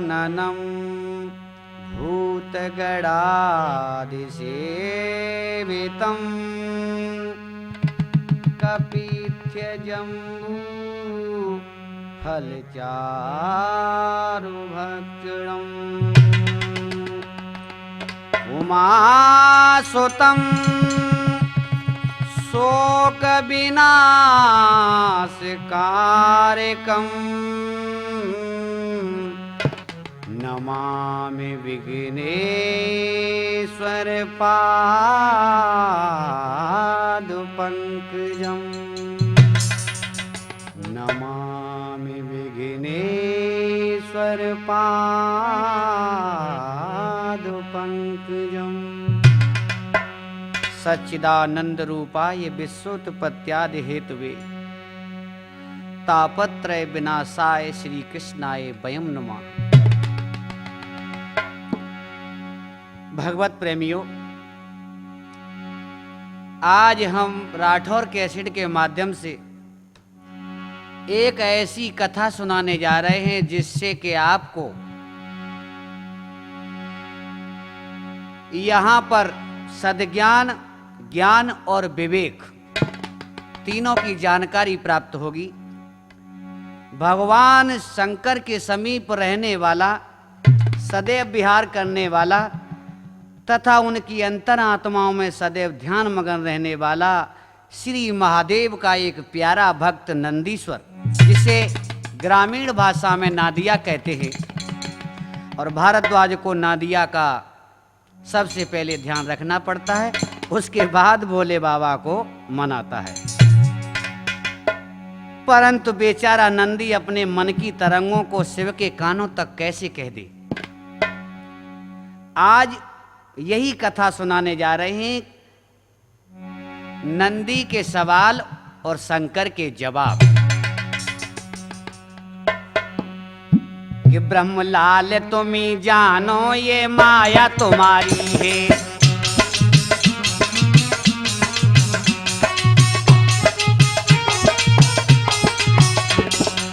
काननं भूतगणादिसेवितं कपित्यजम्बू फलचारुभक्षणम् उमासुतं शोकविनाशकारकम् नमामि विघ्नेश्वर पादपङ्कजम् नमामि विघ्नेश्वर पादपङ्कजम् सच्चिदानंद रूपाय विश्वोत्पत्त्यादि हेतुवे तापत्रय विनाशाय श्री कृष्णाय वयं नमः। भगवत प्रेमियों, आज हम राठौर कैसेट के माध्यम से एक ऐसी कथा सुनाने जा रहे हैं जिससे कि आपको यहाँ पर सद्ज्ञान, ज्ञान और विवेक तीनों की जानकारी प्राप्त होगी। भगवान शंकर के समीप रहने वाला, सदैव विहार करने वाला तथा उनकी अंतरात्माओं में सदैव ध्यान मगन रहने वाला श्री महादेव का एक प्यारा भक्त नंदीश्वर, जिसे ग्रामीण भाषा में नादिया कहते हैं, और भारद्वाज को नादिया का सबसे पहले ध्यान रखना पड़ता है, उसके बाद भोले बाबा को मनाता है। परंतु बेचारा नंदी अपने मन की तरंगों को शिव के कानों तक कैसे कह दे। आज यही कथा सुनाने जा रहे हैं, नंदी के सवाल और शंकर के जवाब। कि ब्रह्मलाल तुम्ही जानो ये माया तुम्हारी है,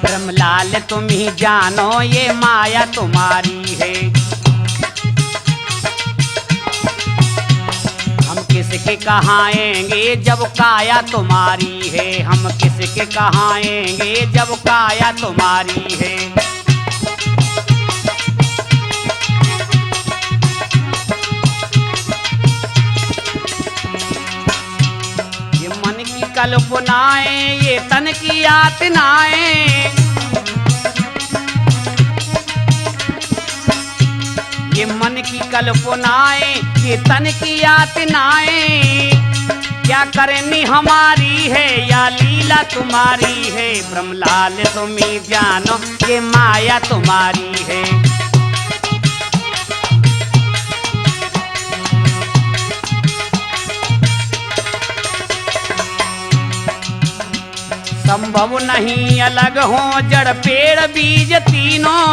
ब्रह्मलाल तुम्ही जानो ये माया तुम्हारी है। हम किसके कहाएंगे जब काया तुम्हारी है, हम किसके कहाएंगे जब काया तुम्हारी है। ये मन की कल्पनाएं, ये तन की यातनाएं, ये मन की कल्पनाएं, ये तन की यातनाएं, क्या करनी हमारी है या लीला तुम्हारी है। ब्रह्मलाल तुम्ही जानो ये माया तुम्हारी है। संभव नहीं अलग हो जड़ पेड़ बीज तीनों,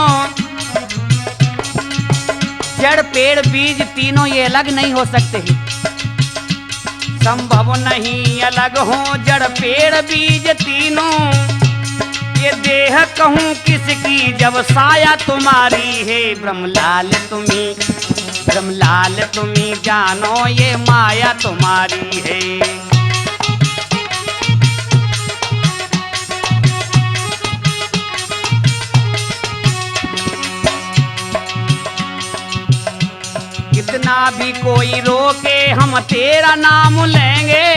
जड़ पेड़ बीज तीनों ये अलग नहीं हो सकते हैं। संभव नहीं अलग हो जड़ पेड़ बीज तीनों, ये देह कहूँ किसकी जब साया तुम्हारी है। ब्रह्मलाल तुम्ही जानो ये माया तुम्हारी है। कितना भी कोई रोके हम तेरा नाम लेंगे,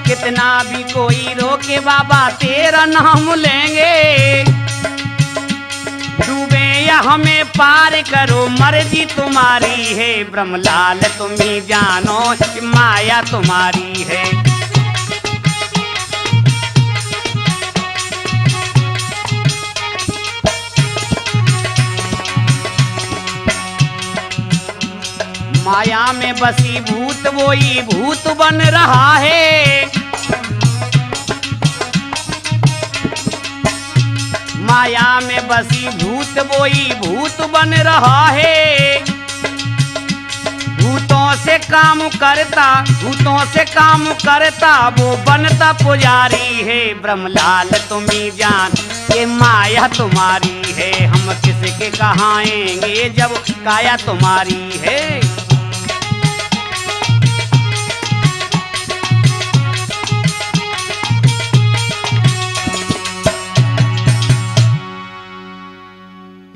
कितना भी कोई रोके बाबा तेरा नाम लेंगे। डूबे या हमें पार करो मर्जी तुम्हारी है। ब्रह्मलाल तुम्ही जानो माया तुम्हारी है। माया में बसी भूत वही भूत बन रहा है। माया में बसी भूत वही भूत बन रहा है। भूतों से काम करता, भूतों से काम करता, वो बनता पुजारी है। ब्रह्मलाल तुम्ही जान ये माया तुम्हारी है, हम किसके कहाएंगे जब काया तुम्हारी है।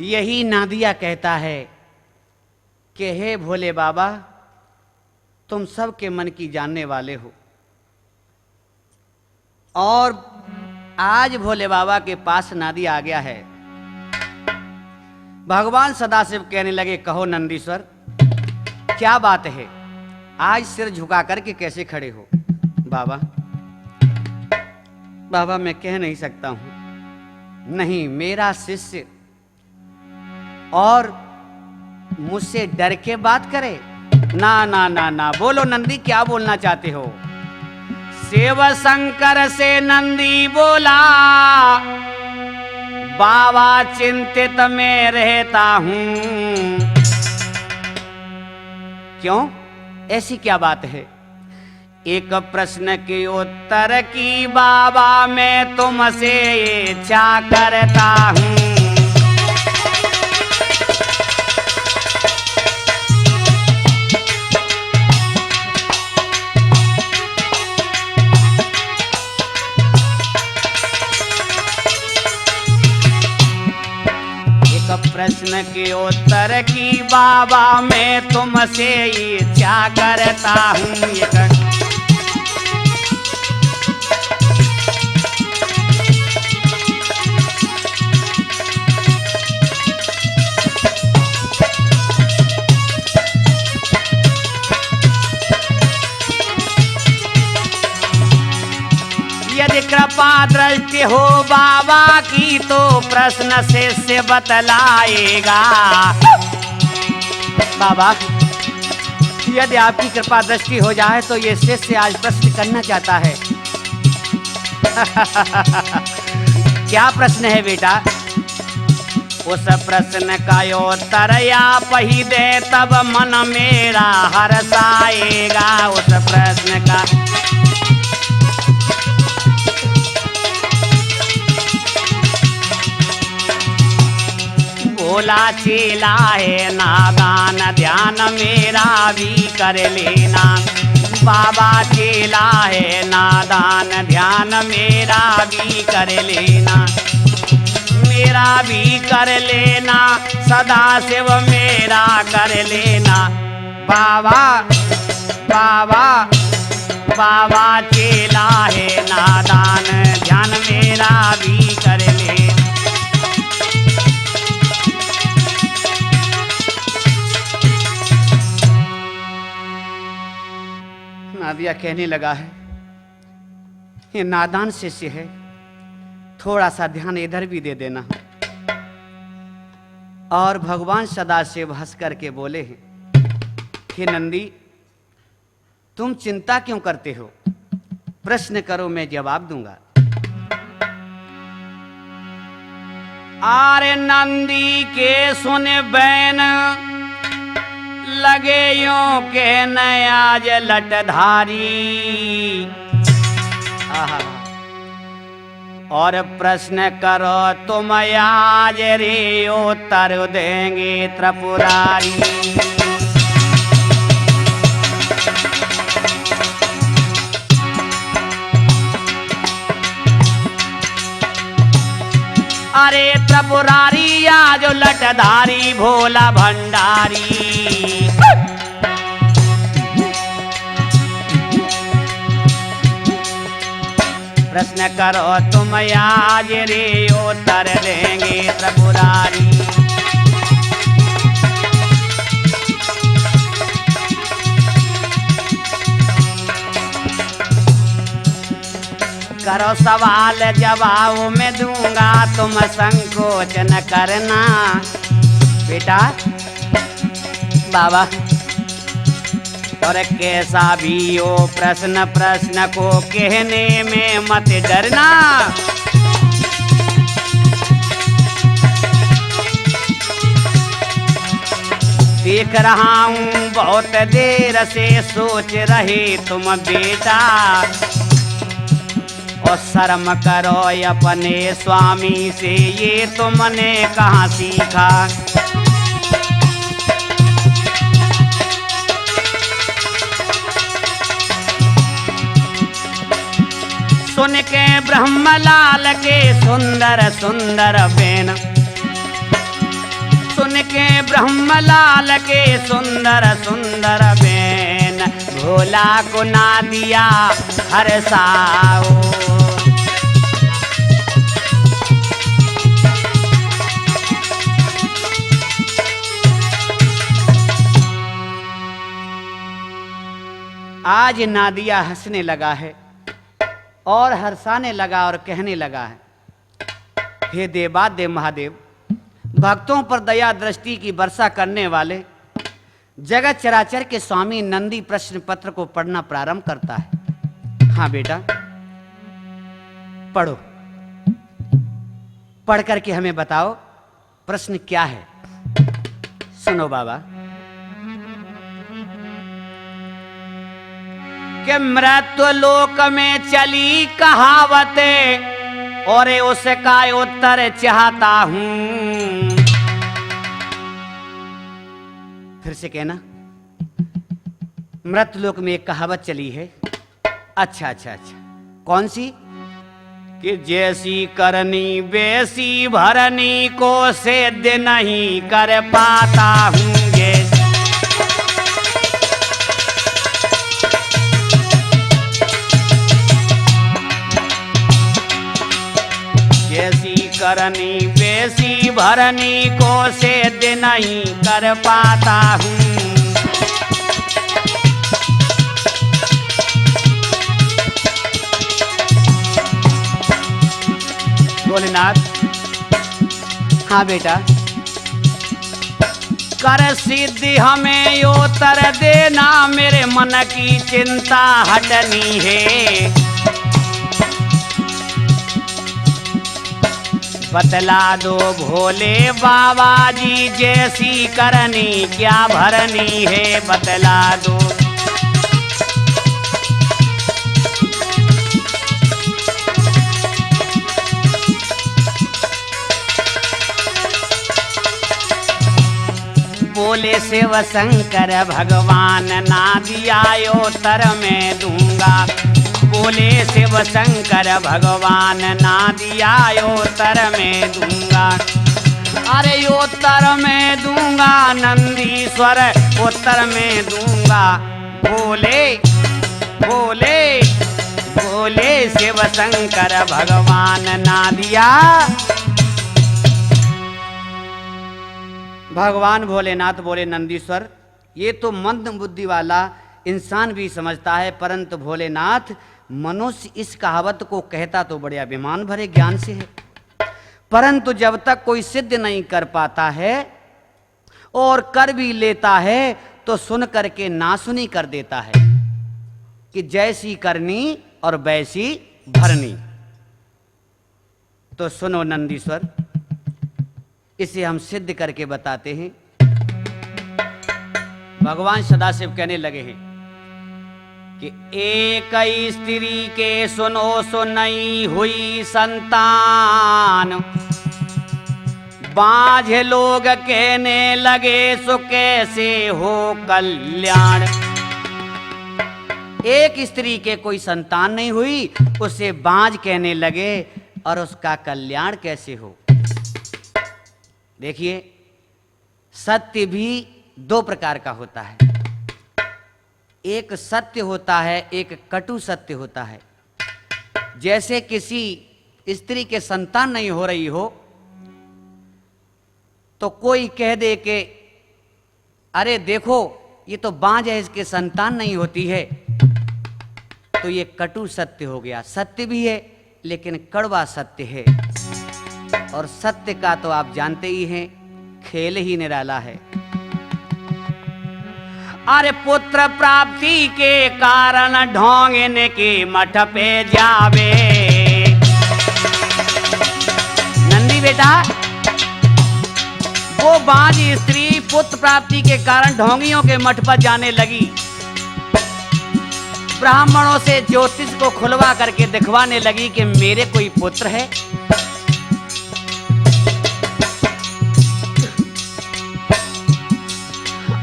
यही नादिया कहता है कि हे भोले बाबा, तुम सबके मन की जानने वाले हो। और आज भोले बाबा के पास नादिया आ गया है। भगवान सदाशिव कहने लगे, कहो नंदीश्वर क्या बात है, आज सिर झुका करके कैसे खड़े हो? बाबा बाबा मैं कह नहीं सकता हूं। नहीं, मेरा शिष्य और मुझसे डर के बात करे? ना ना ना ना, बोलो नंदी क्या बोलना चाहते हो? शिव शंकर से नंदी बोला, बाबा चिंतित में रहता हूं। क्यों, ऐसी क्या बात है? एक प्रश्न के उत्तर की बाबा मैं तुमसे इच्छा करता हूं। प्रश्न के उत्तर की बाबा मैं तुमसे इच्छा करता हूँ। यदि कृपा दृष्टि हो बाबा की तो प्रश्न से बतलाएगा। बाबा यदि आपकी कृपा दृष्टि हो जाए तो ये शिष्य आज प्रश्न करना चाहता है। क्या प्रश्न है बेटा? उस प्रश्न का उत्तर आप ही दे तब मन मेरा हर्षाएगा। उस प्रश्न का बोला चेला है नादान, ध्यान मेरा भी कर लेना। बाबा चेला है नादान, ध्यान मेरा भी कर लेना। मेरा भी कर लेना, सदा शिव मेरा कर लेना। बाबा बाबा बाबा चेला है नादान, ध्यान मेरा भी कर लेना। नादिया कहने लगा है, ये नादान शिष्य है, थोड़ा सा ध्यान इधर भी दे देना। और भगवान सदाशिव हंस करके बोले हैं, हे नंदी तुम चिंता क्यों करते हो? प्रश्न करो, मैं जवाब दूंगा। आरे नंदी के सुन बैन लगे यूं के नया लटधारी। और प्रश्न करो तुम आज रे उत्तर देंगे त्रिपुरारी। अरे त्रिपुरारी आज लटधारी भोला भंडारी। प्रश्न करो तुम आज रे उत्तर देंगे त्रिपुरारी। करो सवाल जवाब में दूंगा, तुम संकोच न करना। बेटा बाबा और कैसा भी हो प्रश्न, प्रश्न को कहने में मत डरना। देख रहा हूँ बहुत देर से सोच रहे तुम बेटा, और शर्म करो अपने स्वामी से, ये तुमने कहाँ सीखा। सुन के ब्रह्मलाल के सुंदर सुंदर बेन, सुन के ब्रह्मलाल के सुंदर सुंदर बेन, भोला को ना दिया हर्षाओ। आज नादिया हंसने लगा है और हर्षाने लगा और कहने लगा है, हे देवादेव महादेव, भक्तों पर दया दृष्टि की वर्षा करने वाले जगत चराचर के स्वामी नंदी प्रश्न पत्र को पढ़ना प्रारंभ करता है। हाँ बेटा, पढ़ो, पढ़ करके हमें बताओ प्रश्न क्या है। सुनो बाबा, कि मृत्यु लोक में चली कहावतें और उसका उत्तर चाहता हूं। फिर से कहना, मृत्यु लोक में एक कहावत चली है। अच्छा अच्छा अच्छा, कौन सी? कि जैसी करनी वैसी भरनी को सिद्ध नहीं कर पाता हूं। जैसी करनी वैसी भरनी को सिद्ध नहीं कर पाता हूँ। भोलेनाथ, हाँ बेटा, कर सिद्धि हमें उत्तर देना, मेरे मन की चिंता हटनी है। बतला दो भोले बाबा जी, जैसी करनी क्या भरनी है, बतला दो। बोले शिव शंकर भगवान, ना दिया उत्तर मैं दूंगा। बोले शिव शंकर भगवान, ना दिया उत्तर मैं दूंगा। अरे उत्तर मैं दूंगा नंदीश्वर, उत्तर मैं दूंगा। बोले बोले बोले शिव शंकर भगवान, ना दिया। भगवान भोलेनाथ बोले, नंदीश्वर, ये तो मंद बुद्धि वाला इंसान भी समझता है, परंतु भोलेनाथ मनुष्य इस कहावत को कहता तो बड़े अभिमान भरे ज्ञान से है, परंतु जब तक कोई सिद्ध नहीं कर पाता है और कर भी लेता है तो सुन करके नासुनी कर देता है कि जैसी करनी और वैसी भरनी। तो सुनो नंदीश्वर, इसे हम सिद्ध करके बताते हैं। भगवान सदाशिव कहने लगे हैं कि एक स्त्री के सुनो सुनई हुई संतान, बाझ लोग कहने लगे सो कैसे हो कल्याण। एक स्त्री के कोई संतान नहीं हुई, उसे बाझ कहने लगे और उसका कल्याण कैसे हो। देखिए, सत्य भी दो प्रकार का होता है, एक सत्य होता है, एक कटु सत्य होता है। जैसे किसी स्त्री के संतान नहीं हो रही हो तो कोई कह दे कि अरे देखो ये तो बांझ है, इसके संतान नहीं होती है, तो ये कटु सत्य हो गया। सत्य भी है लेकिन कड़वा सत्य है, और सत्य का तो आप जानते ही हैं, खेल ही निराला है। अरे पुत्र प्राप्ति के कारण ढोंगने के मठ पे जावे। नंदी बेटा, वो बांझ स्त्री पुत्र प्राप्ति के कारण ढोंगियों के मठ पर जाने लगी। ब्राह्मणों से ज्योतिष को खुलवा करके दिखवाने लगी कि मेरे कोई पुत्र है।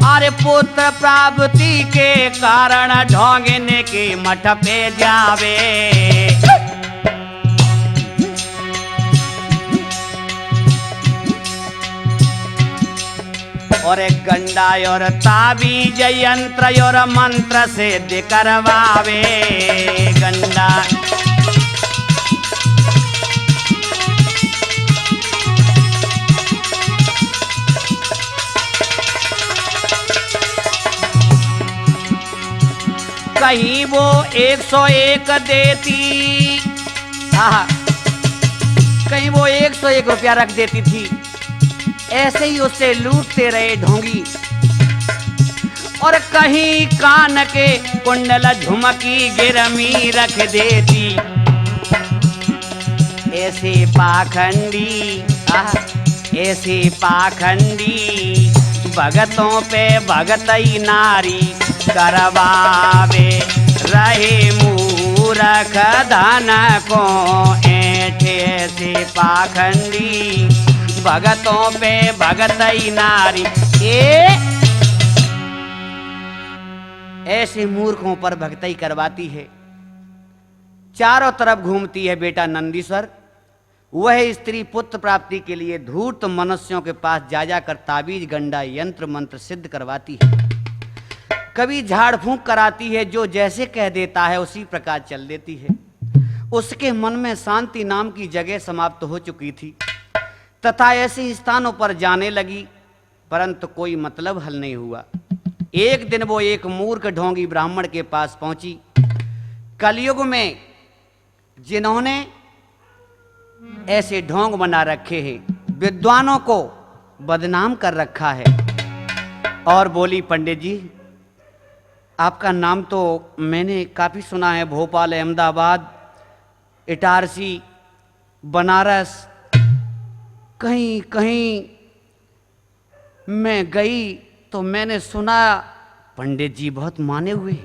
अरे पुत्र प्राप्ति के कारण ढोंगने के मठ पे जावे। और गंडा और ताबीज यंत्र और मंत्र सिद्ध करवावे। गंडा कहीं वो 101 देती, कहीं वो 101 रुपया रख देती थी। ऐसे ही उससे लूटते रहे ढोंगी। और कहीं कान के कुंडल झुमकी गिरमी रख देती। ऐसे पाखंडी, ऐसे पाखंडी भगतों पे भगतई नारी करवावे। रहे मूरख धन को ऐठे से पाखंडी भगतों पे भगतई नारी। ऐसे मूर्खों पर भगतई करवाती है। चारों तरफ घूमती है बेटा नंदीश्वर। वह स्त्री पुत्र प्राप्ति के लिए धूर्त मनुष्यों के पास जा जाकर ताबीज गंडा यंत्र मंत्र सिद्ध करवाती है। कभी झाड़ फूंक कराती है, जो जैसे कह देता है उसी प्रकार चल देती है। उसके मन में शांति नाम की जगह समाप्त हो चुकी थी तथा ऐसे स्थानों पर जाने लगी, परंतु कोई मतलब हल नहीं हुआ। एक दिन वो एक मूर्ख ढोंगी ब्राह्मण के पास पहुंची। कलयुग में जिन्होंने ऐसे ढोंग बना रखे हैं, विद्वानों को बदनाम कर रखा है, और बोली पंडित जी आपका नाम तो मैंने काफ़ी सुना है। भोपाल, अहमदाबाद, इटारसी, बनारस, कहीं कहीं मैं गई तो मैंने सुना पंडित जी बहुत माने हुए।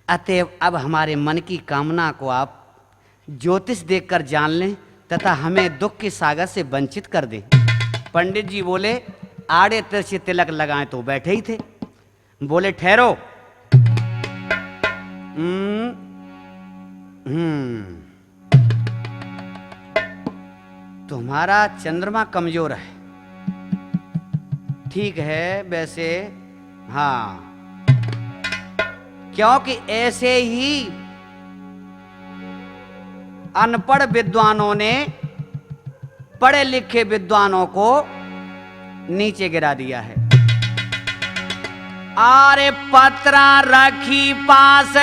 अतएव अब हमारे मन की कामना को आप ज्योतिष देखकर जान लें तथा हमें दुख के सागर से वंचित कर दें। पंडित जी बोले आड़े तिरछे तिलक लगाएं तो बैठे ही थे। बोले ठहरो। तुम्हारा चंद्रमा कमजोर है। ठीक है वैसे, हाँ, क्योंकि ऐसे ही अनपढ़ विद्वानों ने पढ़े लिखे विद्वानों को नीचे गिरा दिया है। आरे पत्रा रखी पास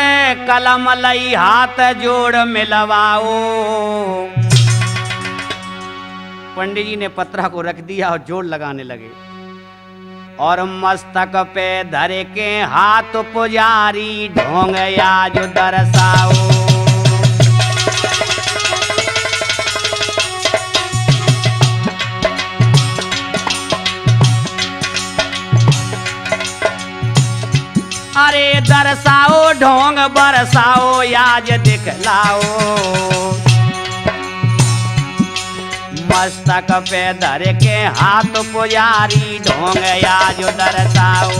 कलम लई हाथ जोड़ मिलवाओ। पंडित जी ने पत्रा को रख दिया और जोड़ लगाने लगे। और मस्तक पे धरे के हाथ पुजारी ढोंग आज दरसाओ। अरे दरसाओ ढोंग बरसाओ आज दिखलाओ। मस्तक पे धर के हाथ पुजारी ढोंग आज दरसाओ।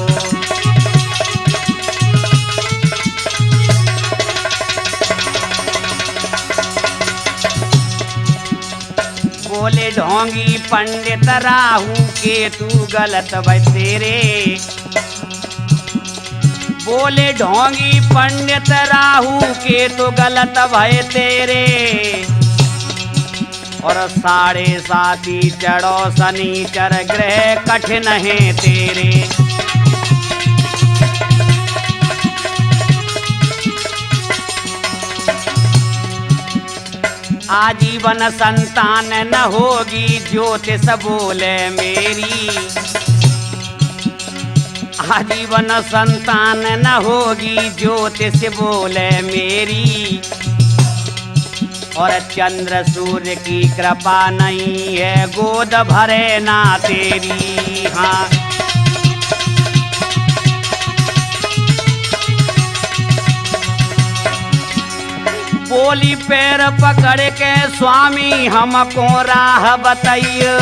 बोले ढोंगी पंडित राहु के तू गलत बतेरे। बोले ढोंगी पंडित राहु के तो गलत भय तेरे। और 7.5 चढ़ो शनिचर ग्रह कठिन है तेरे। आजीवन संतान न होगी ज्योतिष बोले मेरी। आजीवन संतान न होगी ज्योतिष बोले मेरी। और चंद्र सूर्य की कृपा नहीं है, गोद भरे ना तेरी। हाँ बोली पैर पकड़ के स्वामी हमको राह बताइए।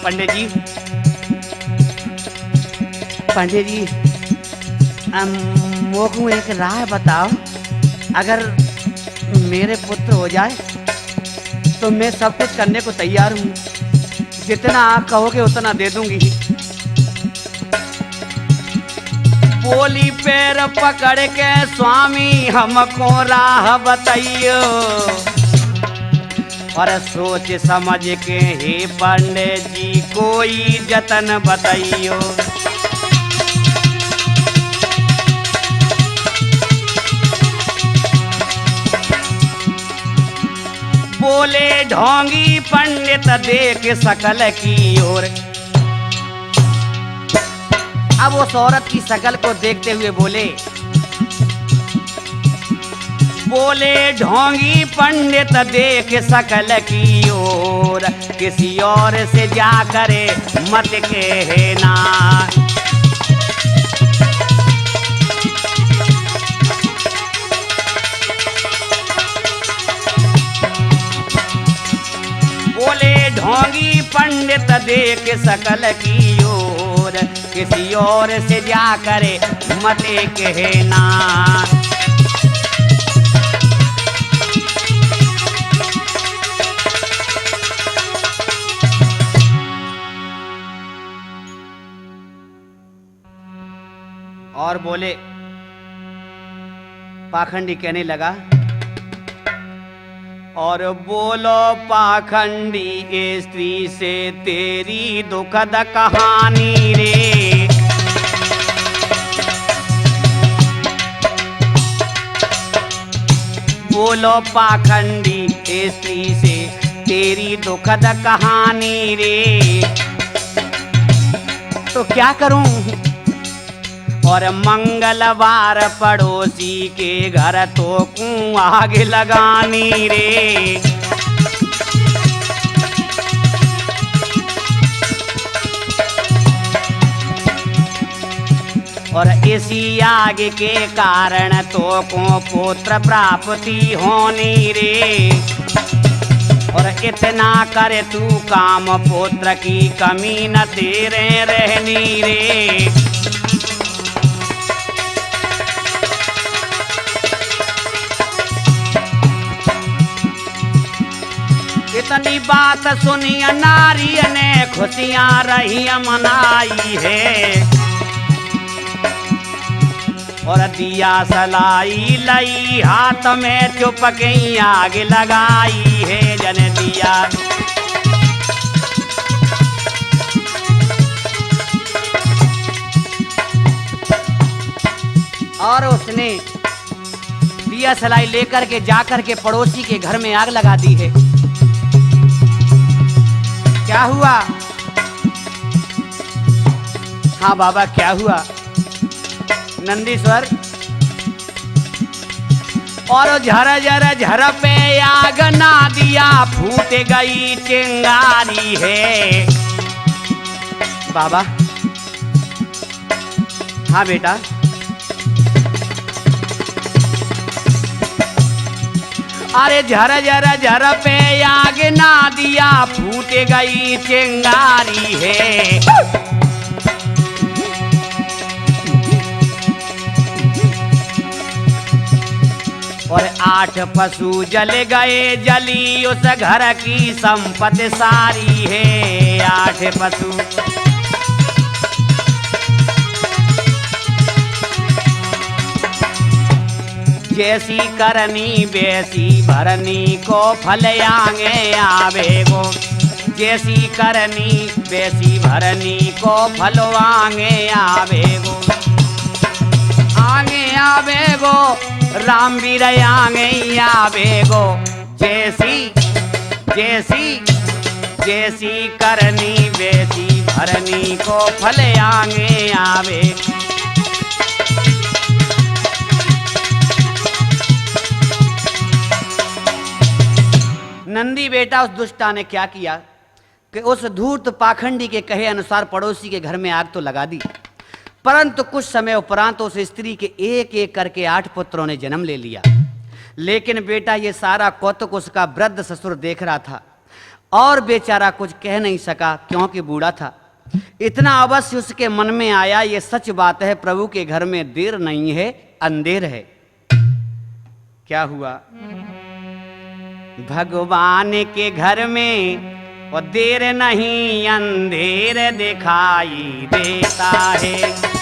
पंडित जी, पंडित जी मोको एक राह बताओ, अगर मेरे पुत्र हो जाए तो मैं सब कुछ करने को तैयार हूँ, जितना आप कहोगे उतना दे दूंगी। बोली पैर पकड़ के स्वामी हमको राह बताइयो, और सोच समझ के हे पंडित जी कोई जतन बताइयो। बोले ढोंगी पंडित देख सकल की ओर। अब उस औरत की शकल को देखते हुए बोले, बोले ढोंगी पंडित देख सकल की ओर, किसी और से जा करे मत कहना। बोले ढोंगी पंडित देख सकल की ओर, किसी और से जा करे मत कहना। और बोले, पाखंडी कहने लगा, और बोलो पाखंडी स्त्री से तेरी दुखद कहानी रे। बोलो पाखंडी स्त्री से तेरी दुखद कहानी रे। तो क्या करूं, और मंगलवार पड़ोसी के घर तो कूं आग लगानी रे। और इसी आग के कारण तो को पुत्र प्राप्ति होनी रे। और इतना करे तू काम पुत्र की कमी न तेरे रहनी रे। इतनी बात सुनी नारी ने खुशियां रही मनाई है। और दिया सलाई लई हाथ में चुप के आग लगाई है जन दिया। और उसने दिया सलाई लेकर के जाकर के पड़ोसी के घर में आग लगा दी है। क्या हुआ? हाँ बाबा क्या हुआ? नंदीश्वर, और झर झर झर पे आग ना दिया फूट गई चिंगारी है। बाबा, हाँ बेटा, अरे झर झर झर पे आग ना दिया फूट गई चिंगारी है। और 8 पशु जल गए जली उस घर की संपत्ति सारी है। 8 पशु जैसी करनी वैसी भरनी को फल आगे आवेगो। जैसी करनी वैसी भरनी को फल आगे आवेगो। आगे आवेगो राम वीर आगे आवेगो। जैसी जैसी जैसी करनी वैसी भरनी को फल आगे आवे। नंदी बेटा उस दुष्टा ने क्या किया कि उस धूर्त पाखंडी के कहे अनुसार पड़ोसी के घर में आग तो लगा दी, परंतु कुछ समय उपरांत उस स्त्री के एक एक करके 8 पुत्रों ने जन्म ले लिया। लेकिन बेटा ये सारा कौतुक उसका वृद्ध ससुर देख रहा था और बेचारा कुछ कह नहीं सका क्योंकि बूढ़ा था। इतना अवश्य उसके मन में आया, ये सच बात है, प्रभु के घर में देर नहीं है अंधेर है। क्या हुआ? भगवान के घर में और देर नहीं अंधेर दिखाई देता है।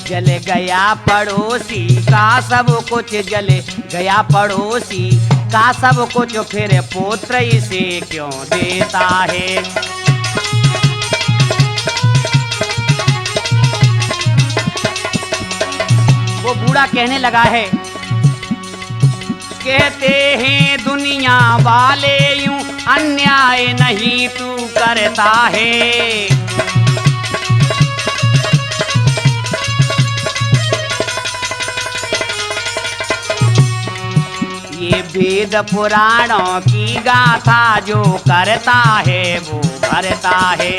जल गया पड़ोसी का सब कुछ, जल गया पड़ोसी का सब कुछ, फिर पुत्र इसे क्यों देता है। वो बूढ़ा कहने लगा है, कहते हैं दुनिया वाले यूं अन्याय नहीं तू करता है। ये वेद पुराणों की गाथा जो करता है वो भरता है।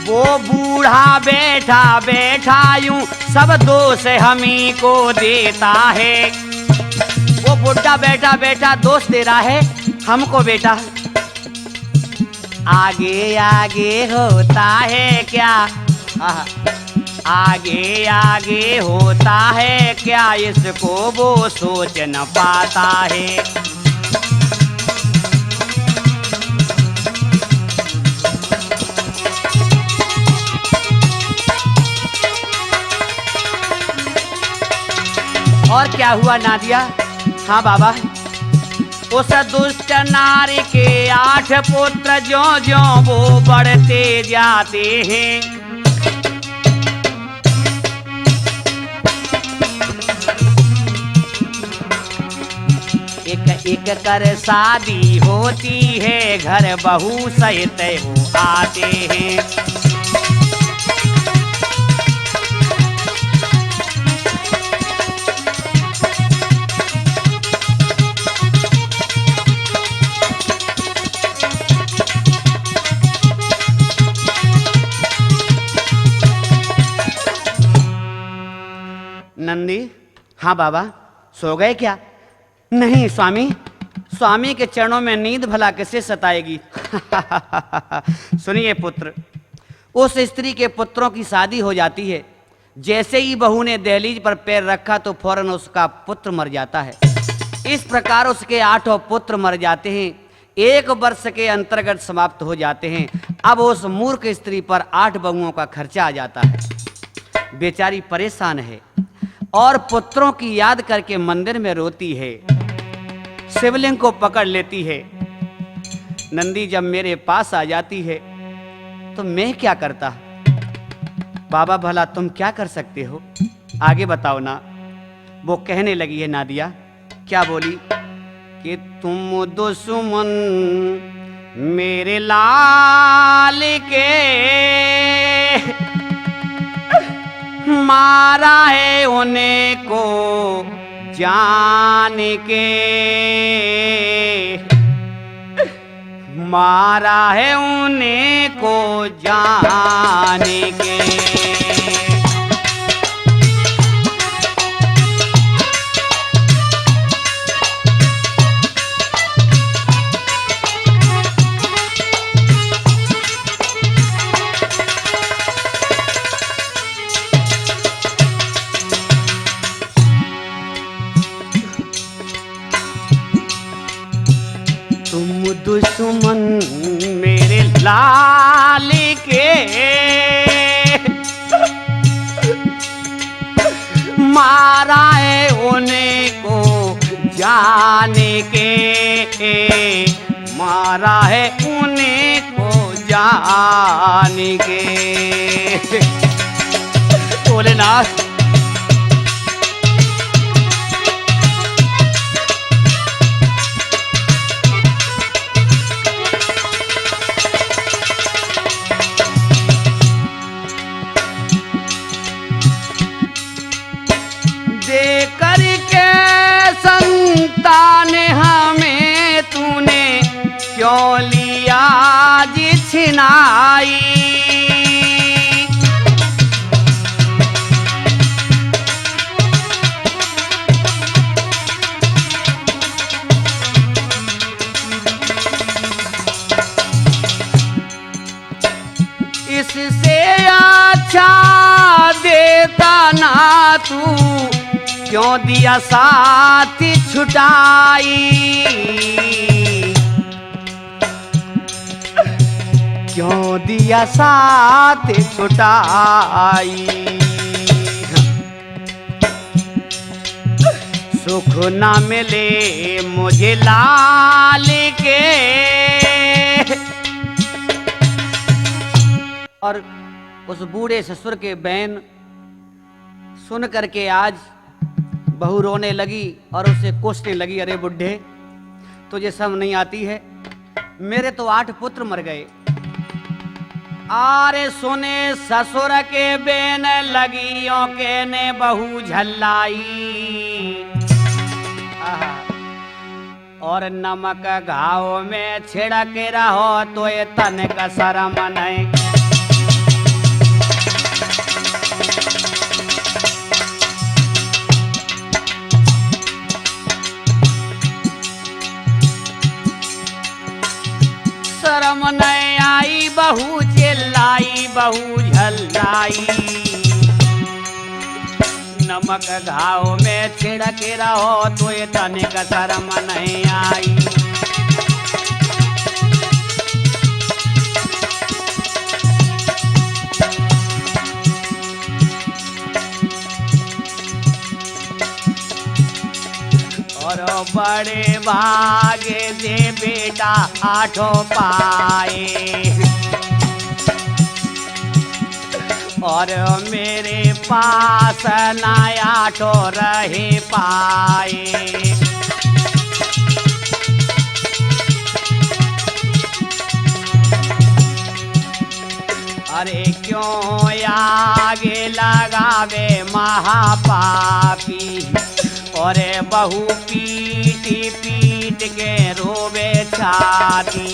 वो बूढ़ा बैठा बैठा यूं सब दोष हमी को देता है। वो बुढ़ा बैठा बैठा दोष दे रहा है हमको बेटा। आगे आगे होता है क्या, आगे आगे होता है क्या, इसको वो सोच न पाता है। और क्या हुआ नादिया? हाँ बाबा, उस दुष्ट नारी के 8 पुत्र जो जो वो बढ़ते जाते हैं। एक एक कर शादी होती है, घर बहू सहित वो आते हैं। नंदी, हाँ बाबा, सो गए क्या? नहीं स्वामी, स्वामी के चरणों में नींद भला किसे सताएगी। सुनिए पुत्र, उस स्त्री के पुत्रों की शादी हो जाती है। जैसे ही बहू ने दहलीज पर पैर रखा तो फौरन उसका पुत्र मर जाता है। इस प्रकार उसके 8 पुत्र मर जाते हैं, 1 वर्ष के अंतर्गत समाप्त हो जाते हैं। अब उस मूर्ख स्त्री पर 8 बहुओं का खर्चा आ जाता है। बेचारी परेशान है और पुत्रों की याद करके मंदिर में रोती है, शिवलिंग को पकड़ लेती है। नंदी जब मेरे पास आ जाती है तो मैं क्या करता? बाबा भला तुम क्या कर सकते हो, आगे बताओ ना। वो कहने लगी है नादिया, क्या बोली कि तुम दुश्मन मेरे लाल के मारा है उन्हें को जान के, मारा है उन्हें को जान के। तुम दुश्मन मेरे लाल के, मारा है उनको जाने के, मारा है उनको जाने के। भोलेनाथ दे करके संतान हमें तूने क्यों लिया जी छिनाई। इससे अच्छा देता ना तू क्यों दिया साथ छुटाई, क्यों दिया साथ छुटाई। सुख ना मिले मुझे लाल के। और उस बूढ़े ससुर के बैन सुन करके आज बहू रोने लगी और उसे कोसने लगी, अरे बुढ़े तुझे सब नहीं आती है, मेरे तो 8 पुत्र मर गए। आरे सुने ससुर के बेन लगियों के ने बहू झल्लाई। और नमक घाव में छिड़क रहो तो ये तन का शरम नहीं। शरम नहीं आई बहू चिल्लाई, बहू झल्लाई। नमक घाव में छिड़क रहो तो ये तनिक शरम नहीं आई। और बड़े भागे से बेटा 8 पाए, और मेरे पास ना 8 रहे पाए। अरे क्यों आगे लगावे महापापी, और बहू पीट पीट के रोवे छाती।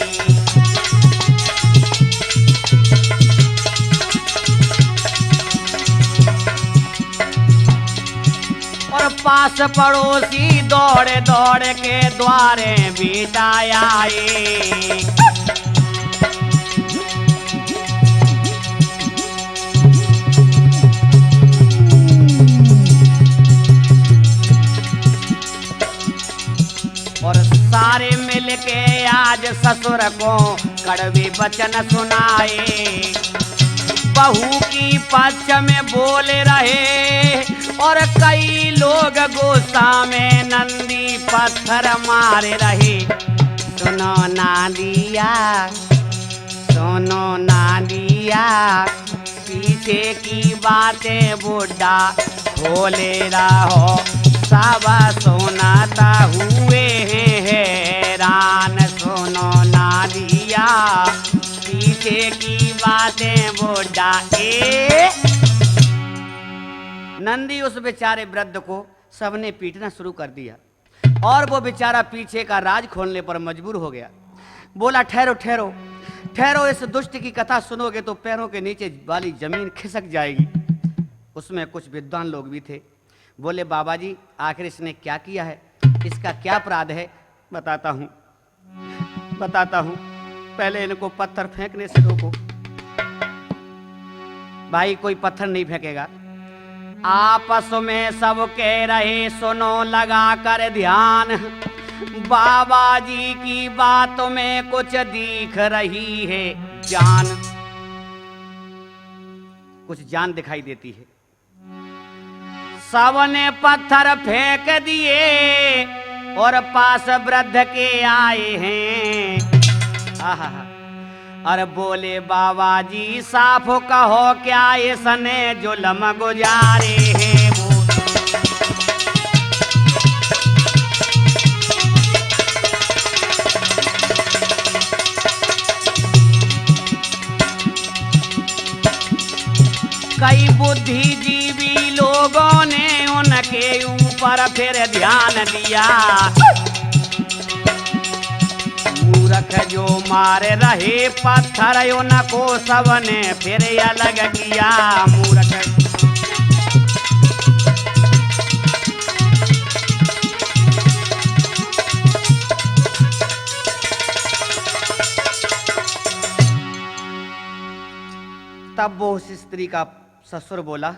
और पास पड़ोसी दौड़ दौड़ के द्वारे बेटा आए। और सारे मिलके आज ससुर को कड़वे वचन सुनाए। बहू की पक्ष में बोले रहे, और कई लोग गुस्सा में नंदी पत्थर मारे रहे। सुनो ना दिया, सुनो ना दिया, पीछे की बातें बुढ़ा बोले रहो। सब सुनाता हुए हैरान, सुनो ना दिया, पीछे की बातें बुढ़ा। नंदी उस बेचारे वृद्ध को सबने पीटना शुरू कर दिया, और वो बेचारा पीछे का राज खोलने पर मजबूर हो गया। बोला ठहरो ठहरो ठहरो, इस दुष्ट की कथा सुनोगे तो पैरों के नीचे वाली जमीन खिसक जाएगी। उसमें कुछ विद्वान लोग भी थे। बोले बाबा जी आखिर इसने क्या किया है, इसका क्या अपराध है? बताता हूँ बताता हूँ, पहले इनको पत्थर फेंकने से रोको। भाई कोई पत्थर नहीं फेंकेगा। आपस में सब कह रहे सुनो लगा कर ध्यान, बाबा जी की बातों में कुछ दिख रही है जान, कुछ जान दिखाई देती है। सबने पत्थर फेंक दिए और पास वृद्ध के आए हैं। आहा, अरे बोले बाबा जी साफ कहो क्या इसने जुल्म गुजारे हैं। वो कई बुद्धिजीवी लोगों ने उनके ऊपर फिर ध्यान दिया। मूर्ख जो मारे रहे पत्थर उनको सबने फिर अलग किया। मूर्ख तब वो उस स्त्री का ससुर बोला,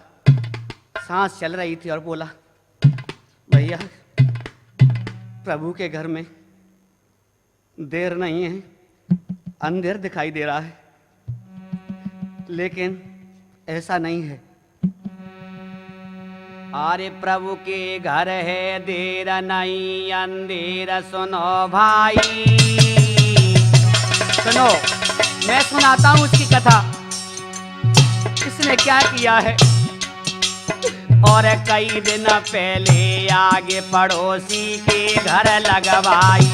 सांस चल रही थी, और बोला भैया प्रभु के घर में देर नहीं है, अंधेर दिखाई दे रहा है, लेकिन ऐसा नहीं है। अरे प्रभु के घर है देर नहीं अंधेर सुनो भाई। सुनो मैं सुनाता हूं उसकी कथा, इसने क्या किया है। और कई दिन पहले आगे पड़ोसी के घर लगवाई।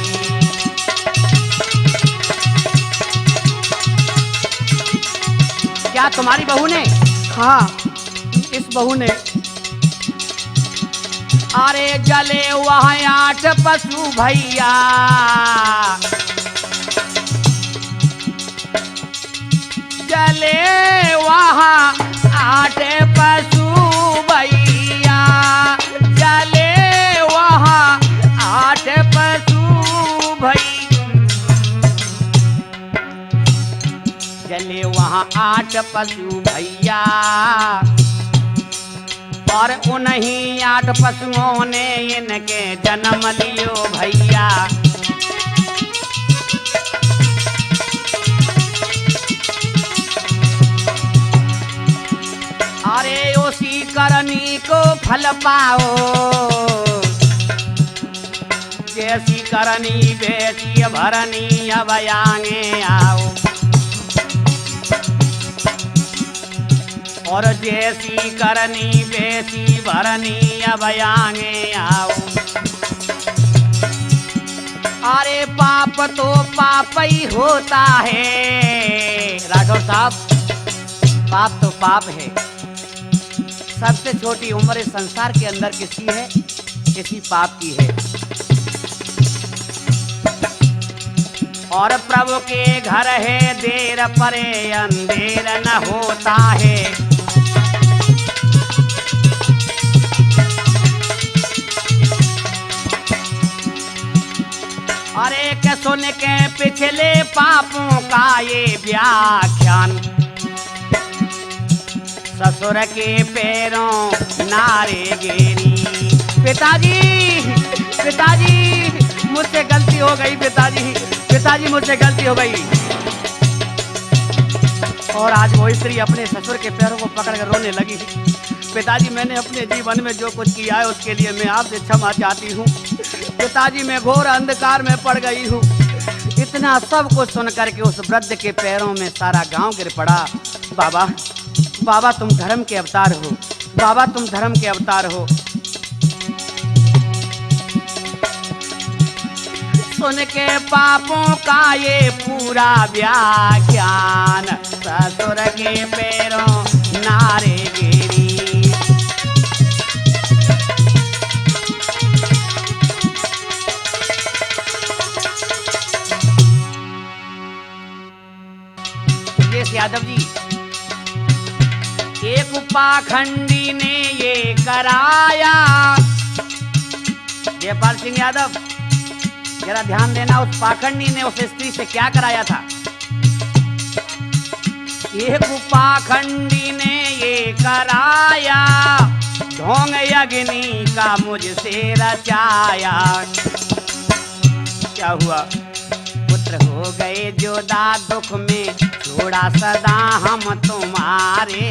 क्या तुम्हारी बहू ने? हाँ इस बहू ने। अरे जले वहाँ 8 पशु भैया, जले वहाँ 8 पशु भैया, जले वहाँ 8 पशु भैया, जले वहाँ 8 पशु भैया। और उन्हीं 8 पशुओं ने इनके जन्म लियो भैया। अरे उसी करनी को फल पाओ, जैसी करनी बेची भरनी अब आगे आओ। और जैसी करनी बेची भरनी अब आगे आओ। अरे पाप तो पाप ही होता है राठौर साहब, पाप तो पाप है। सबसे छोटी उम्र इस संसार के अंदर किसकी है? किसी पाप की है। और प्रभु के घर है देर परे अंधेर न होता है। अरे के सुन के पिछले पापों का ये व्याख्यान, ससुर के पैरों नारे गेरी। पिताजी पिताजी मुझसे गलती हो गई, पिताजी पिताजी मुझसे गलती हो गई। और आज वो स्त्री अपने ससुर के पैरों को पकड़कर रोने लगी। पिताजी मैंने अपने जीवन में जो कुछ किया है उसके लिए मैं आपसे क्षमा चाहती हूँ। पिताजी मैं घोर अंधकार में पड़ गई हूँ। इतना सब कुछ सुन करके उस वृद्ध के पैरों में सारा गांव गिर पड़ा। बाबा बाबा तुम धर्म के अवतार हो, बाबा तुम धर्म के अवतार हो। सुन के पापों का ये पूरा व्याख्यान, ससुर के पैरों नारे गिरी। यादव जी एक पाखंडी ने ये कराया। जयपाल सिंह यादव जरा ध्यान देना, उस पाखंडी ने उस स्त्री से क्या कराया था। एक पाखंडी ने ये कराया, ढोंग अग्नि का मुझसे रचाया। क्या हुआ? पुत्र हो हो गए जोदा दुख में छोड़ा सदा हम तुम्हारे,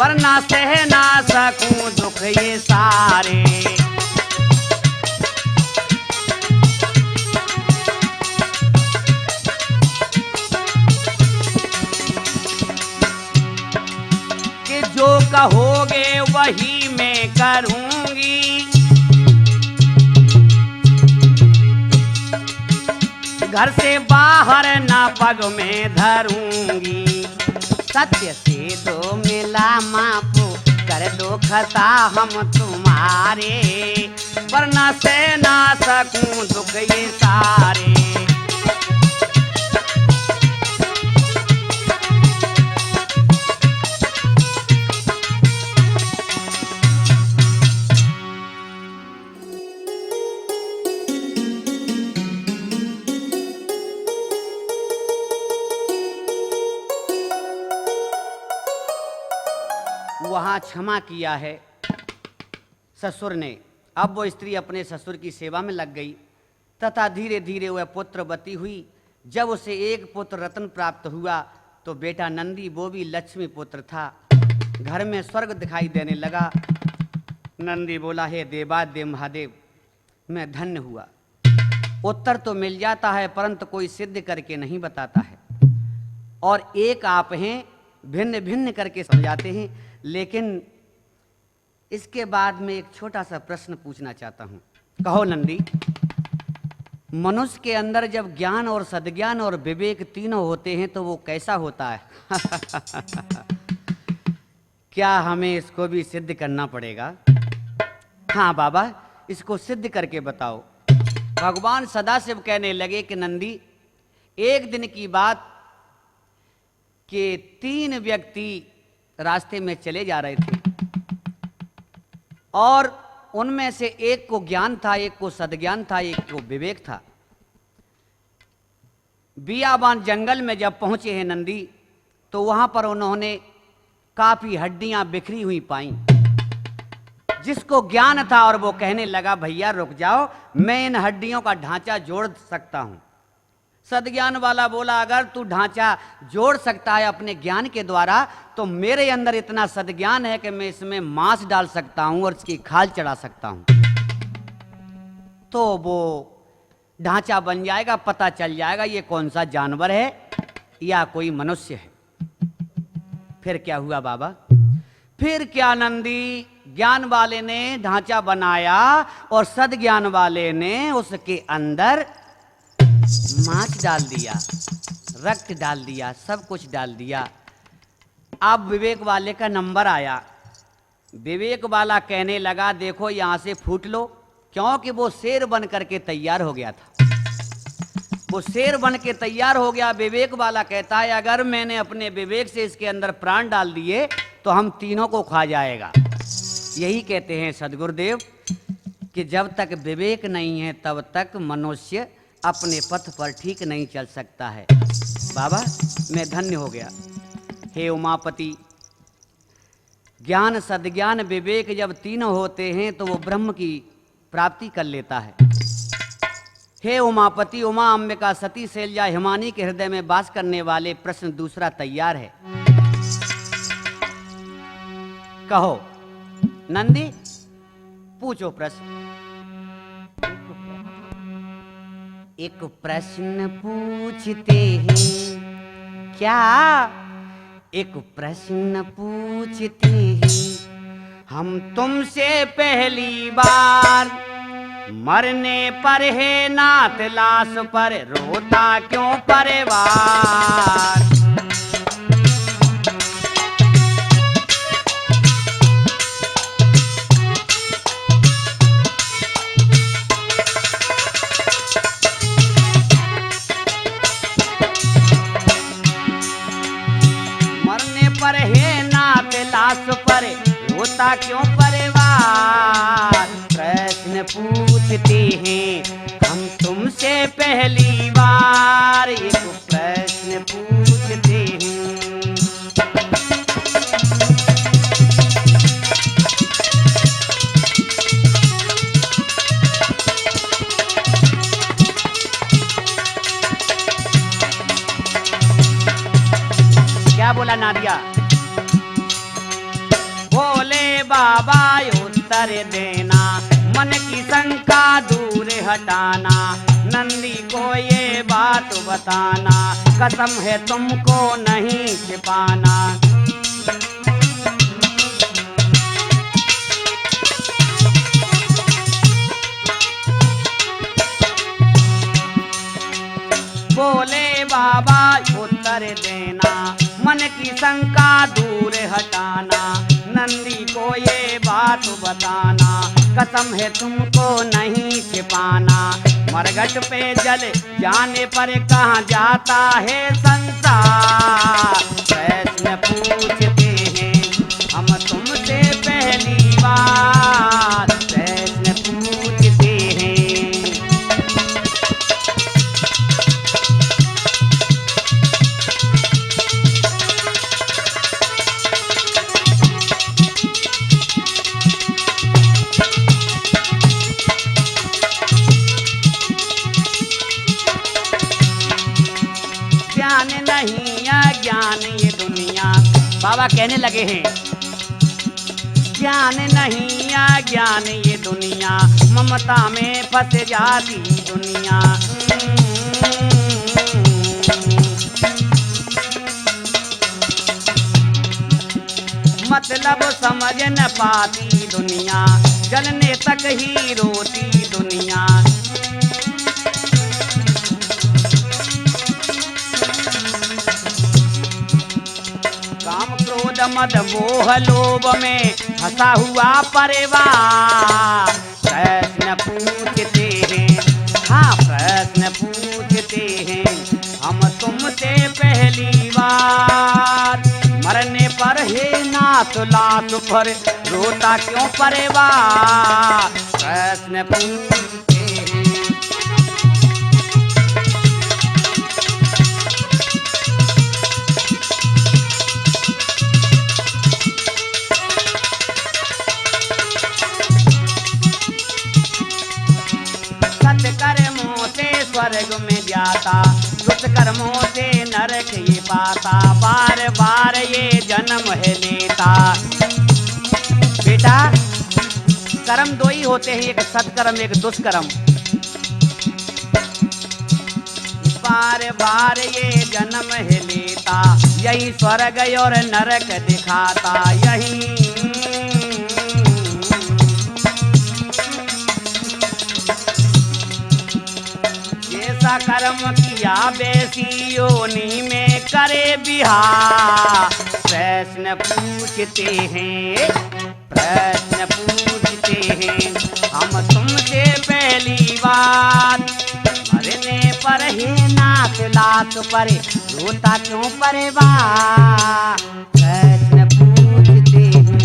वरना सह ना सकूं दुख ये सारे। कि जो कहोगे वही मैं करूंगी, घर से बाहर ना पग में धरूंगी। सत्य से दो मिला मापो कर दो खता हम तुम्हारे, वरना से ना सकूं दुख ये सारे। वहां क्षमा किया है ससुर ने। अब वो स्त्री अपने ससुर की सेवा में लग गई तथा धीरे धीरे वह पुत्रवती हुई। जब उसे एक पुत्र रत्न प्राप्त हुआ तो बेटा नंदी वो भी लक्ष्मी पुत्र था। घर में स्वर्ग दिखाई देने लगा। नंदी बोला, हे देवादेव महादेव, मैं धन्य हुआ। उत्तर तो मिल जाता है परंतु कोई सिद्ध करके नहीं बताता है, और एक आप हैं भिन्न भिन्न करके समझाते हैं। लेकिन इसके बाद में एक छोटा सा प्रश्न पूछना चाहता हूं। कहो नंदी, मनुष्य के अंदर जब ज्ञान और सद्ज्ञान और विवेक तीनों होते हैं तो वो कैसा होता है? क्या हमें इसको भी सिद्ध करना पड़ेगा? हाँ बाबा, इसको सिद्ध करके बताओ। भगवान सदाशिव कहने लगे कि नंदी, एक दिन की बात कि 3 व्यक्ति रास्ते में चले जा रहे थे और उनमें से एक को ज्ञान था, एक को सद्ज्ञान था, एक को विवेक था। बियाबान जंगल में जब पहुंचे हैं नंदी, तो वहां पर उन्होंने काफी हड्डियां बिखरी हुई पाई। जिसको ज्ञान था और वो कहने लगा, भैया रुक जाओ, मैं इन हड्डियों का ढांचा जोड़ सकता हूं। सद्ज्ञान वाला बोला, अगर तू ढांचा जोड़ सकता है अपने ज्ञान के द्वारा तो मेरे अंदर इतना सद्ज्ञान है कि मैं इसमें मांस डाल सकता हूं और इसकी खाल चढ़ा सकता हूं, तो वो ढांचा बन जाएगा, पता चल जाएगा ये कौन सा जानवर है या कोई मनुष्य है। फिर क्या हुआ बाबा? फिर क्या नंदी, ज्ञान वाले ने ढांचा बनाया और सद्ज्ञान वाले ने उसके अंदर मांस डाल दिया, रक्त डाल दिया, सब कुछ डाल दिया। अब विवेक वाले का नंबर आया। विवेक वाला कहने लगा, देखो यहां से फूट लो, क्योंकि वो शेर बन करके तैयार हो गया था। वो शेर बन के तैयार हो गया। विवेक वाला कहता है, अगर मैंने अपने विवेक से इसके अंदर प्राण डाल दिए तो हम तीनों को खा जाएगा। यही कहते हैं सदगुरुदेव कि जब तक विवेक नहीं है तब तक मनुष्य अपने पथ पर ठीक नहीं चल सकता है। बाबा, मैं धन्य हो गया। हे उमापति, ज्ञान सद्ज्ञान विवेक जब तीनों होते हैं तो वो ब्रह्म की प्राप्ति कर लेता है। हे उमापति, उमा अंबिका सती शैलजा हिमानी के हृदय में वास करने वाले, प्रश्न दूसरा तैयार है। कहो नंदी, पूछो प्रश्न। एक प्रश्न पूछते हैं क्या, एक प्रश्न पूछते हैं हम तुमसे पहली बार, मरने पर है नाथ लाश पर रोता क्यों परिवार। पर है नाथ लाश पर रोता क्यों परिवार। प्रश्न पूछते हैं हम तुमसे पहली बार, एक प्रश्न पूछते हैं। भैया। भोले बाबा उत्तर देना, मन की शंका दूर हटाना, नंदी को ये बात बताना, कसम है तुमको नहीं छिपाना। बोले बाबा उत्तर देना, मन की शंका दूर हटाना, नंदी को ये बात बताना, कसम है तुमको नहीं छिपाना। मरघट पे जल जाने पर कहाँ जाता है संसार, प्रश्न पूछते हैं हम तुमसे पहली बार, प्रश्न पूछते हैं। ज्ञान नहीं अज्ञान ये दुनिया, बाबा कहने लगे हैं ज्ञान नहीं अज्ञान ये दुनिया, ममता में फंस जाती दुनिया। मतलब समझ न पाती दुनिया, जलने तक ही रोती दुनिया। काम क्रोध मद मोह लोभ में फंसा हुआ परिवार, प्रश्न पूछते हैं, हाँ प्रश्न पूछते हैं हम तुमसे पहली बार। मरने पर है नाथ लात पर रोता क्यों परिवार, प्रश्न पूछते हैं। कर्मों से स्वर्ग में जाता, दुष्ट कर्मों से नरक ये पाता, बार बार ये जन्म है लेता। बेटा कर्म दो ही होते हैं, एक सत्कर्म एक दुष्कर्म। बार बार ये जन्म है लेता, यही स्वर्ग और नरक दिखाता, यही जैसा कर्म किया वैसी योनि में करे बिहार। प्रश्न पूछते हैं, प्रश्न पूछते हैं हम तुमसे पहली बार। मरने पर है नाथ लात पर रोता क्यों परिवार, प्रश्न पूछते हैं।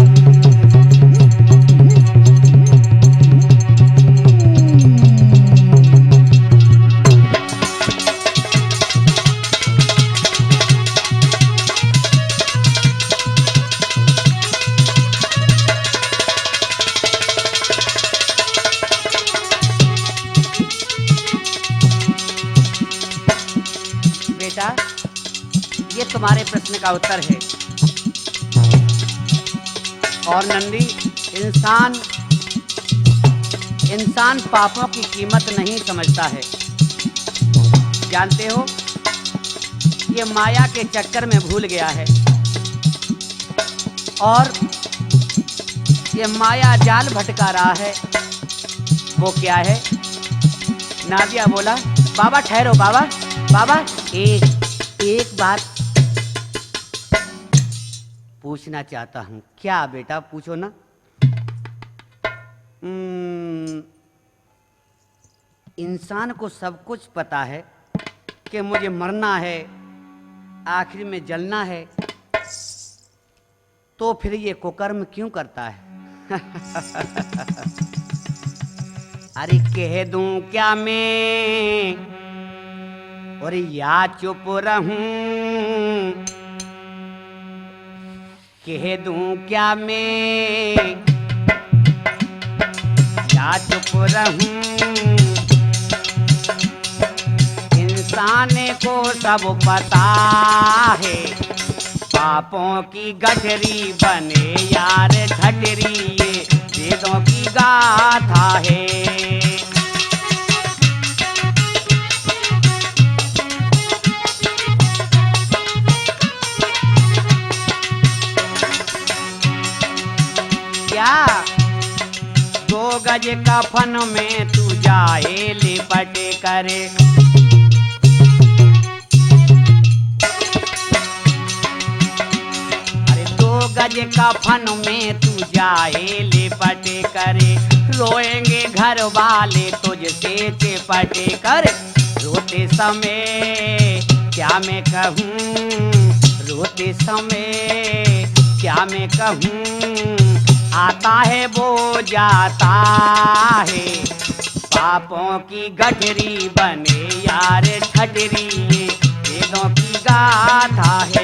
बेटा ये तुम्हारे प्रश्न का उत्तर है। और नंदी इंसान पापों की कीमत नहीं समझता है। जानते हो ये माया के चक्कर में भूल गया है, और ये माया जाल भटका रहा है। वो क्या है? नादिया बोला बाबा ठहरो, बाबा बाबा एक बात पूछना चाहता हूँ। क्या बेटा पूछो ना। इंसान को सब कुछ पता है कि मुझे मरना है, आखिर में जलना है, तो फिर ये कुकर्म क्यों करता है? अरे कह दूं क्या मैं और या चुप रहूं, कह दूं क्या मैं या चुप रहूं। इंसान को सब पता है, पापों की गठरी बने यार ठठरी, ये वेदों की गाथा है। क्या 2 गज कफन में तू जाए लिपट करे, गज कफन में तू जाए लिपट करे, रोएंगे घर वाले तुझसे चिपटे कर। रोते समय क्या मैं कहूँ, रोते समय क्या मैं कहूँ, आता है वो जाता है। पापों की गठरी बने यार ठठरी, ये वेदों की गाथा है।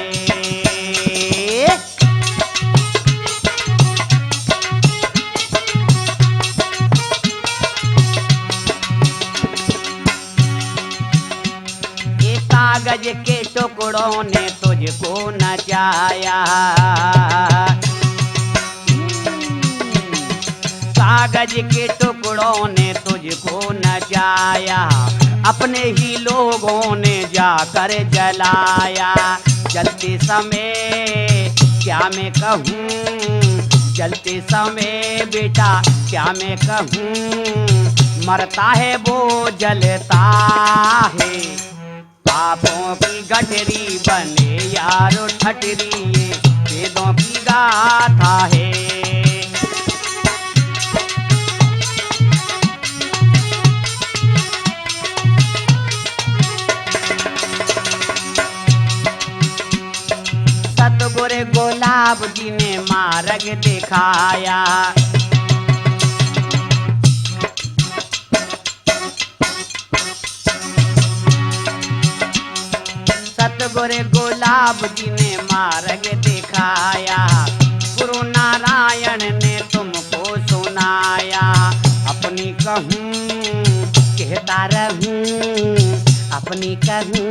कागज के टुकड़ों ने तुझको नचाया, कागज के टुकड़ों ने तुझको नचाया, अपने ही लोगों ने जाकर जलाया। जलते समय क्या मैं कहूँ, जलते समय बेटा क्या मैं कहूँ, मरता है वो जलता है। पापों की गठरी बने यारो ठठरी, ये वेदों की गाथा है। सतगुरु गुलाब जी ने मार्ग दिखाया, सतगुरु गुलाब जी ने मार्ग दिखाया, गुरु नारायण ने तुमको सुनाया। अपनी कहूँ कहता रहूँ, अपनी कहूँ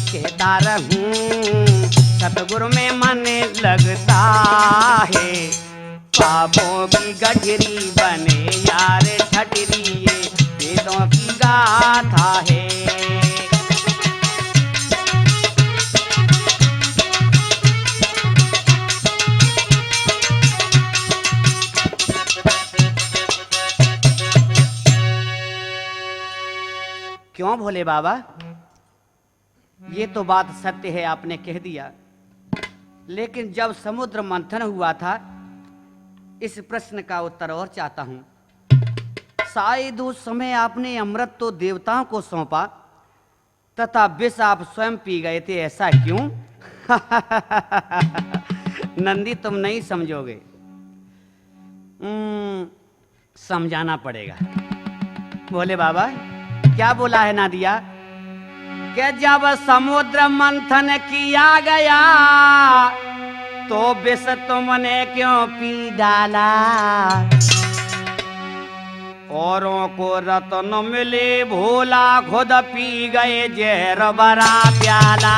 कहता रहूँ, सतगुरु में मन लगता है। पापों की गठरी बने यार ठठरी, ये वेदों की गाथा है। क्यों भोले बाबा, ये तो बात सत्य है, आपने कह दिया, लेकिन जब समुद्र मंथन हुआ था, इस प्रश्न का उत्तर और चाहता हूं। शायद उस समय आपने अमृत तो देवताओं को सौंपा तथा विष आप स्वयं पी गए थे, ऐसा क्यों? नंदी तुम नहीं समझोगे, समझाना पड़ेगा। भोले बाबा क्या बोला है नादिया कि जब समुद्र मंथन किया गया तो विष तुमने क्यों पी डाला? औरों को रत्न मिले भोला खुद पी गए जहर भरा प्याला।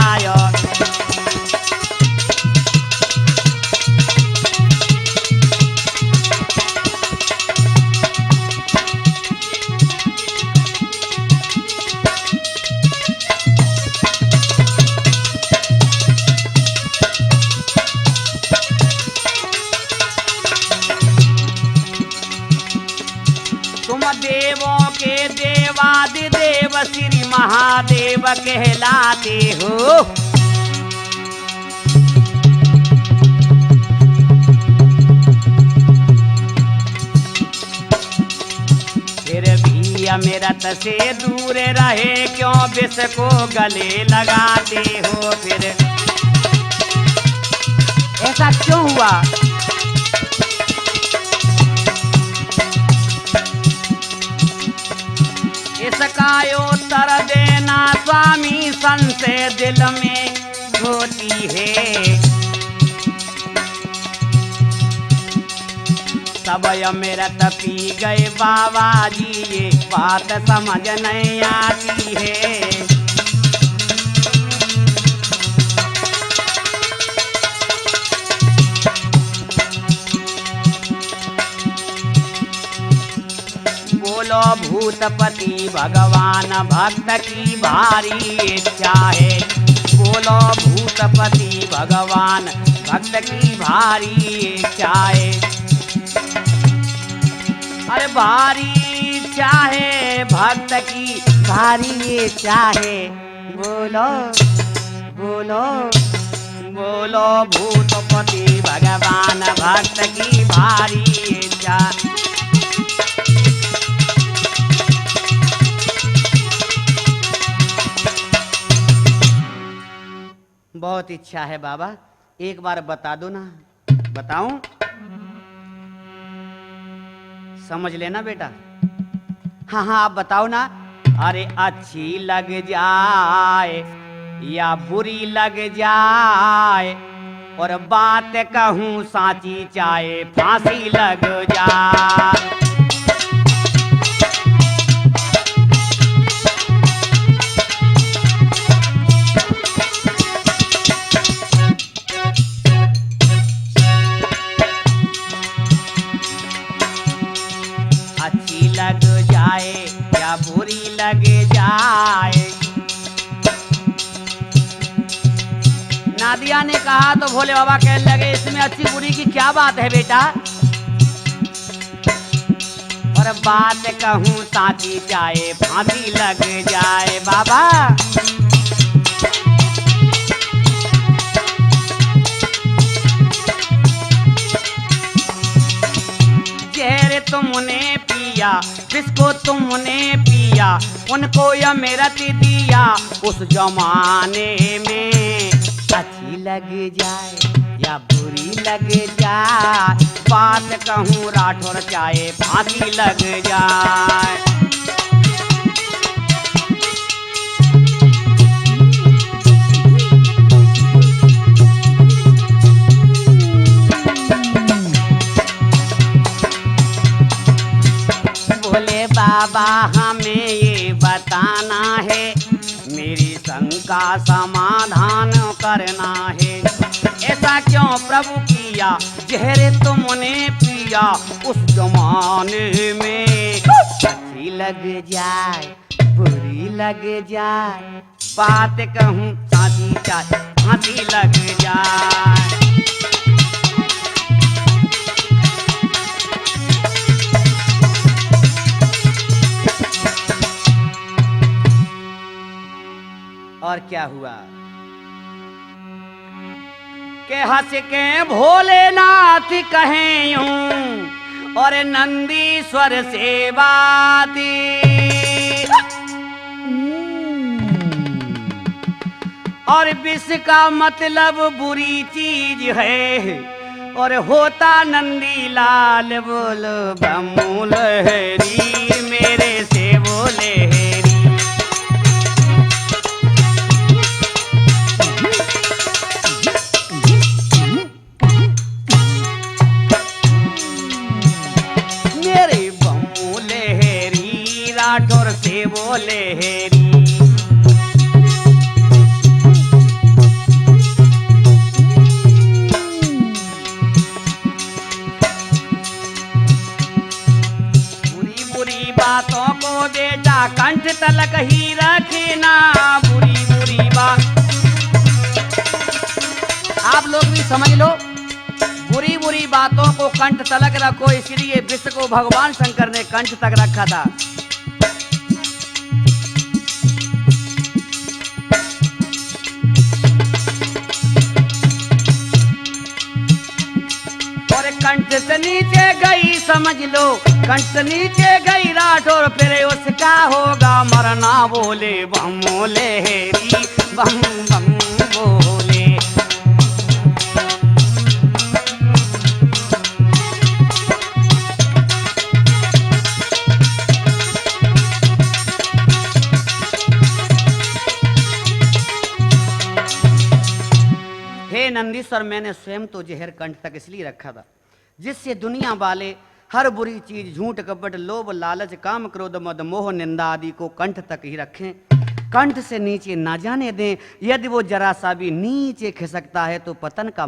देवों के देवादिदेव श्री महादेव कहलाते हो। फिर भी अमृत से दूर रहे क्यों विष को गले लगाते हो? फिर ऐसा क्यों हुआ? इसका उत्तर देना स्वामी संशय दिल में होती है। सब अमृत पी गए बाबा जी, ये बात समझ नहीं आती है। बोलो भूतपति भगवान भक्त की भारी इच्छा है। बोलो भूतपति भगवान भक्त की भारी इच्छा है। अरे भारी इच्छा है भक्त की भारी इच्छा है। बोलो बोलो बोलो भूतपति भगवान भक्त की भारी इच्छा। बहुत इच्छा है बाबा, एक बार बता दो ना। बताऊं? समझ लेना बेटा। हाँ हाँ आप बताओ ना। अरे अच्छी लग जाए या बुरी लग जाए, और बात कहूं साची चाहे फांसी लग जाए। अच्छी लग जाए या बुरी लग जाए। नादिया ने कहा तो भोले बाबा कहने लगे इसमें अच्छी बुरी की क्या बात है बेटा। और बात कहूं साची चाहे फांसी लग जाए। बाबा जहर तुमने पिया जिसको तुमने पिया, उनको अमृत दिया उस जमाने में। अच्छी लग जाए या बुरी लग जाए, बात कहूँ राठौर चाहे फांसी लग जाए। बोले बाबा हमें ये बताना है, मेरी शंका समाधान करना है। ऐसा क्यों प्रभु किया जहर तुमने पिया उस जमाने में। अच्छी लग जाए बुरी लग जाए, बात कहूँ साची चाहे फांसी लग जाए। और क्या हुआ के हंस के भोलेनाथ कहें यूं, और नंदीश्वर से बाती। और विष का मतलब बुरी चीज है, और होता नंदी लाल। बोलो बम्मू लहरी मेरे से बोले हेरी। राठौर से बोले हेरी। बुरी बुरी बातों को बेटा कंठ तलक ही रखना। बुरी बुरी बात आप लोग भी समझ लो। बुरी बुरी बातों को कंठ तलक रखो, इसलिए विश्व को भगवान शंकर ने कंठ तक रखा था। कंठ से नीचे गई समझ लो, कंठ से नीचे गई राठौर, फिर उसका होगा मरना। बोले बम बोले हेरी बम बम बोले। हे नंदीश्वर, मैंने स्वयं तो जहर कंठ तक इसलिए रखा था जिससे दुनिया वाले हर बुरी चीज, झूठ कपट लोभ लालच काम क्रोध मद मोह निंदा आदि को कंठ तक ही रखें, कंठ से नीचे ना जाने दें। यदि वो जरा सा भी नीचे खिसकता है तो पतन का